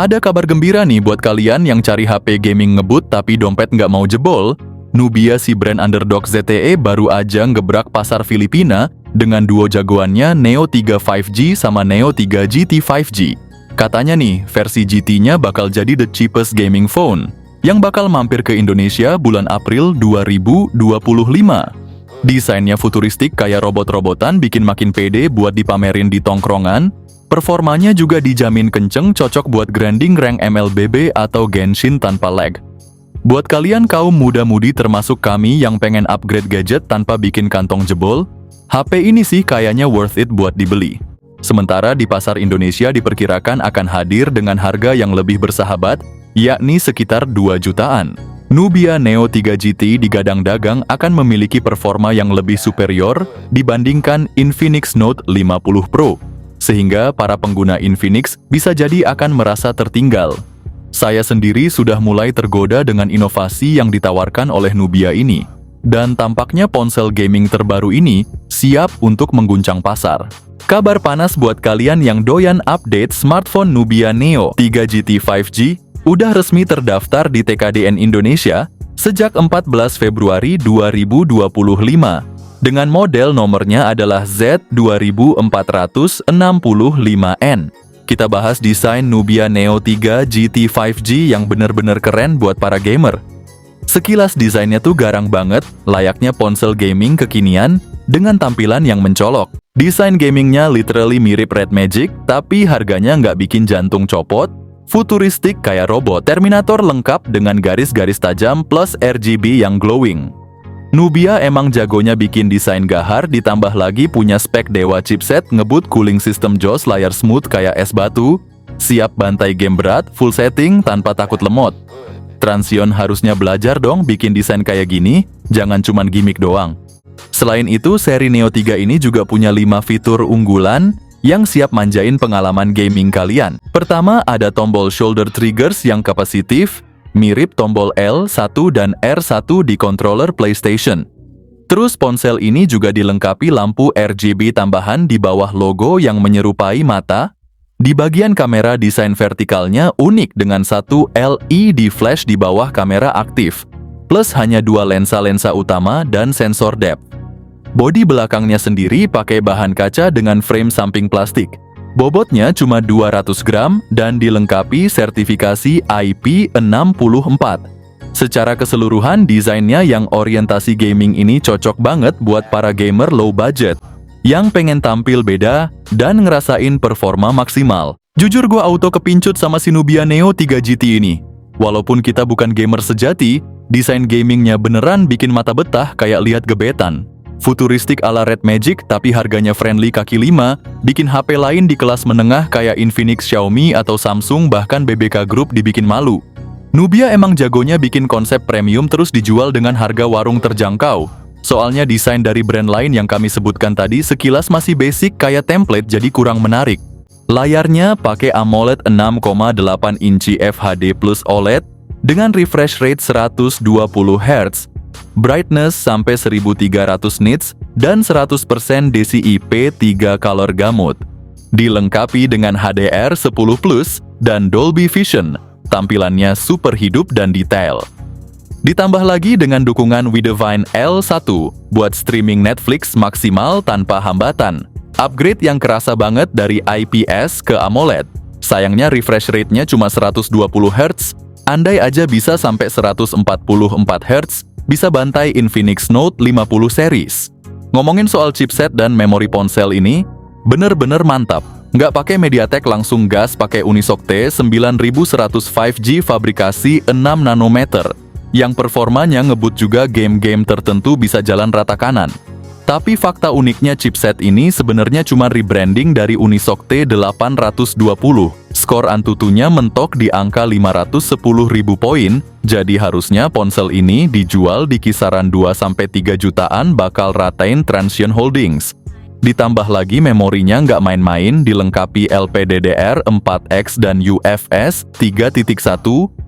Ada kabar gembira nih buat kalian yang cari HP gaming ngebut tapi dompet nggak mau jebol. Nubia si brand underdog ZTE baru aja ngebrak pasar Filipina dengan duo jagoannya Neo 3 5G sama Neo 3 GT 5G. Katanya nih, versi GT-nya bakal jadi the cheapest gaming phone yang bakal mampir ke Indonesia bulan April 2025. Desainnya futuristik kayak robot-robotan bikin makin pede buat dipamerin di tongkrongan. Performanya juga dijamin kenceng, cocok buat grinding rank MLBB atau Genshin tanpa lag. Buat kalian kaum muda-mudi termasuk kami yang pengen upgrade gadget tanpa bikin kantong jebol, HP ini sih kayaknya worth it buat dibeli. Sementara di pasar Indonesia diperkirakan akan hadir dengan harga yang lebih bersahabat, yakni sekitar 2 jutaan. Nubia Neo 3 GT digadang dagang akan memiliki performa yang lebih superior dibandingkan Infinix Note 50 Pro. Sehingga para pengguna Infinix bisa jadi akan merasa tertinggal. Saya sendiri sudah mulai tergoda dengan inovasi yang ditawarkan oleh Nubia ini. Dan tampaknya ponsel gaming terbaru ini siap untuk mengguncang pasar. Kabar panas buat kalian yang doyan update smartphone Nubia Neo 3 GT 5G udah resmi terdaftar di TKDN Indonesia sejak 14 Februari 2025. Dengan model nomornya adalah Z2465N. Kita bahas desain Nubia Neo 3 GT 5G yang bener-bener keren buat para gamer. Sekilas desainnya tuh garang banget, layaknya ponsel gaming kekinian dengan tampilan yang mencolok. Desain gamingnya literally mirip Red Magic, tapi harganya nggak bikin jantung copot. Futuristik kayak robot Terminator lengkap dengan garis-garis tajam plus RGB yang glowing. Nubia emang jagonya bikin desain gahar, ditambah lagi punya spek dewa chipset, ngebut cooling system jos, layar smooth kayak es batu, siap bantai game berat, full setting tanpa takut lemot. Transsion harusnya belajar dong bikin desain kayak gini, jangan cuman gimmick doang. Selain itu, seri Neo 3 ini juga punya 5 fitur unggulan yang siap manjain pengalaman gaming kalian. Pertama, ada tombol shoulder triggers yang kapasitif, mirip tombol L1 dan R1 di controller PlayStation. Terus ponsel ini juga dilengkapi lampu RGB tambahan di bawah logo yang menyerupai mata. Di bagian kamera, desain vertikalnya unik dengan satu LED flash di bawah kamera aktif, plus hanya 2 lensa utama dan sensor depth. Bodi belakangnya sendiri pakai bahan kaca dengan frame samping plastik. Bobotnya cuma 200 gram dan dilengkapi sertifikasi IP64. Secara keseluruhan, desainnya yang orientasi gaming ini cocok banget buat para gamer low budget yang pengen tampil beda dan ngerasain performa maksimal. Jujur gua auto kepincut sama si Nubia Neo 3 GT ini. Walaupun kita bukan gamer sejati, desain gamingnya beneran bikin mata betah kayak lihat gebetan. Futuristik ala Red Magic tapi harganya friendly kaki 5, bikin HP lain di kelas menengah kayak Infinix, Xiaomi, atau Samsung, bahkan BBK Group dibikin malu. Nubia emang jagonya bikin konsep premium terus dijual dengan harga warung terjangkau. Soalnya desain dari brand lain yang kami sebutkan tadi sekilas masih basic kayak template, jadi kurang menarik. Layarnya pakai AMOLED 6,8 inci FHD plus OLED dengan refresh rate 120 Hz. Brightness sampai 1300 nits dan 100% DCI-P 3 color gamut. Dilengkapi dengan HDR10+ dan Dolby Vision. Tampilannya super hidup dan detail. Ditambah lagi dengan dukungan Widevine L1 buat streaming Netflix maksimal tanpa hambatan. Upgrade yang kerasa banget dari IPS ke AMOLED. Sayangnya refresh rate-nya cuma 120 Hz. Andai aja bisa sampai 144 Hz, bisa bantai Infinix Note 50 series. Ngomongin soal chipset dan memori ponsel ini, bener-bener mantap. Nggak pakai MediaTek, langsung gas pakai Unisoc T9100 5G fabrikasi 6 nanometer, yang performanya ngebut juga game-game tertentu bisa jalan rata kanan. Tapi fakta uniknya chipset ini sebenarnya cuma rebranding dari Unisoc T820. Skor Antutunya mentok di angka 510.000 poin, jadi harusnya ponsel ini dijual di kisaran 2-3 jutaan bakal ratain Transsion Holdings. Ditambah lagi memorinya nggak main-main, dilengkapi LPDDR4X dan UFS 3.1,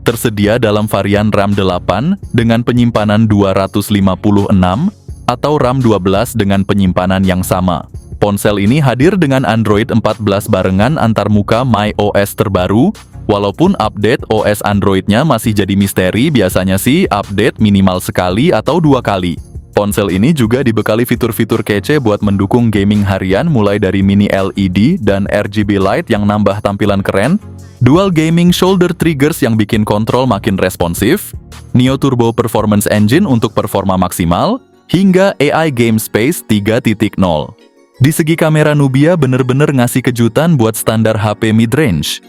tersedia dalam varian RAM 8 dengan penyimpanan 256, atau RAM 12 dengan penyimpanan yang sama. Ponsel ini hadir dengan Android 14 barengan antarmuka MyOS terbaru, Walaupun update OS Android-nya masih jadi misteri, biasanya sih update minimal sekali atau 2 kali. Ponsel ini juga dibekali fitur-fitur kece buat mendukung gaming harian mulai dari mini LED dan RGB light yang nambah tampilan keren, dual gaming shoulder triggers yang bikin kontrol makin responsif, Neo Turbo Performance Engine untuk performa maksimal, hingga AI Game Space 3.0. Di segi kamera Nubia bener-bener ngasih kejutan buat standar HP mid-range.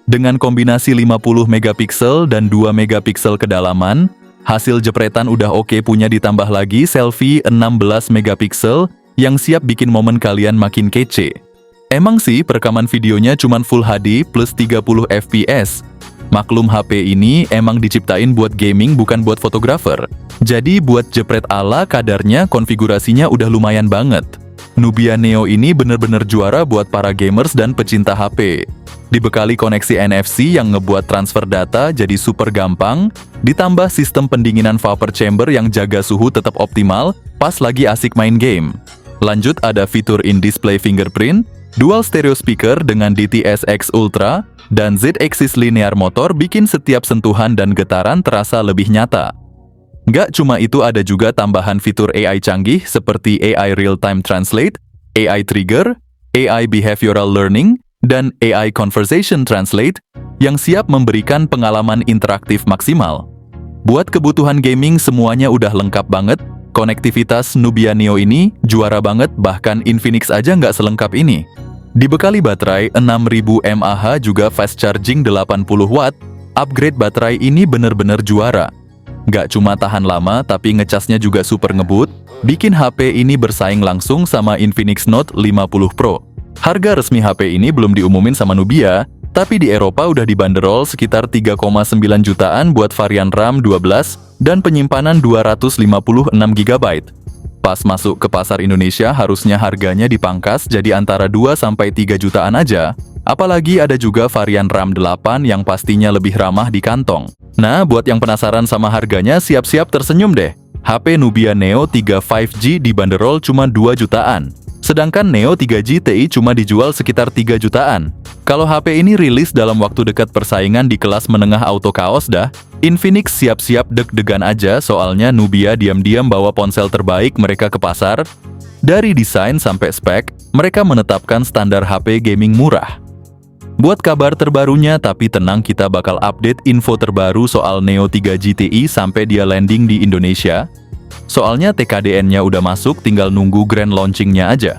Dengan kombinasi 50 megapiksel dan 2 megapiksel kedalaman, hasil jepretan udah oke, punya ditambah lagi selfie 16 megapiksel yang siap bikin momen kalian makin kece. Emang sih perekaman videonya cuman Full HD plus 30 fps. Maklum HP ini emang diciptain buat gaming bukan buat fotografer. Jadi buat jepret ala kadarnya konfigurasinya udah lumayan banget. Nubia Neo ini bener-bener juara buat para gamers dan pecinta HP. Dibekali koneksi NFC yang ngebuat transfer data jadi super gampang, ditambah sistem pendinginan vapor chamber yang jaga suhu tetap optimal pas lagi asik main game. Lanjut ada fitur in-display fingerprint, dual stereo speaker dengan DTS:X Ultra, dan Z-axis linear motor bikin setiap sentuhan dan getaran terasa lebih nyata. Nggak cuma itu, ada juga tambahan fitur AI canggih seperti AI Real-Time Translate, AI Trigger, AI Behavioral Learning, dan AI Conversation Translate yang siap memberikan pengalaman interaktif maksimal. Buat kebutuhan gaming semuanya udah lengkap banget, konektivitas Nubia Neo ini juara banget, bahkan Infinix aja nggak selengkap ini. Dibekali baterai 6000 mAh juga fast charging 80 watt, upgrade baterai ini bener-bener juara. Nggak cuma tahan lama tapi ngecasnya juga super ngebut, bikin HP ini bersaing langsung sama Infinix Note 50 Pro. Harga resmi HP ini belum diumumin sama Nubia, tapi di Eropa udah dibanderol sekitar 3,9 jutaan buat varian RAM 12 dan penyimpanan 256 GB. Pas masuk ke pasar Indonesia harusnya harganya dipangkas jadi antara 2-3 jutaan aja, apalagi ada juga varian RAM 8 yang pastinya lebih ramah di kantong. Nah, buat yang penasaran sama harganya, siap-siap tersenyum deh. HP Nubia Neo 3 5G dibanderol cuma 2 jutaan. Sedangkan Neo 3G Ti cuma dijual sekitar 3 jutaan. Kalau HP ini rilis dalam waktu dekat, persaingan di kelas menengah auto kaos dah. Infinix siap-siap deg-degan aja, soalnya Nubia diam-diam bawa ponsel terbaik mereka ke pasar. Dari desain sampai spek, mereka menetapkan standar HP gaming murah. Buat kabar terbarunya, tapi tenang, kita bakal update info terbaru soal Neo 3G Ti sampai dia landing di Indonesia. Soalnya TKDN-nya udah masuk, tinggal nunggu grand launching-nya aja.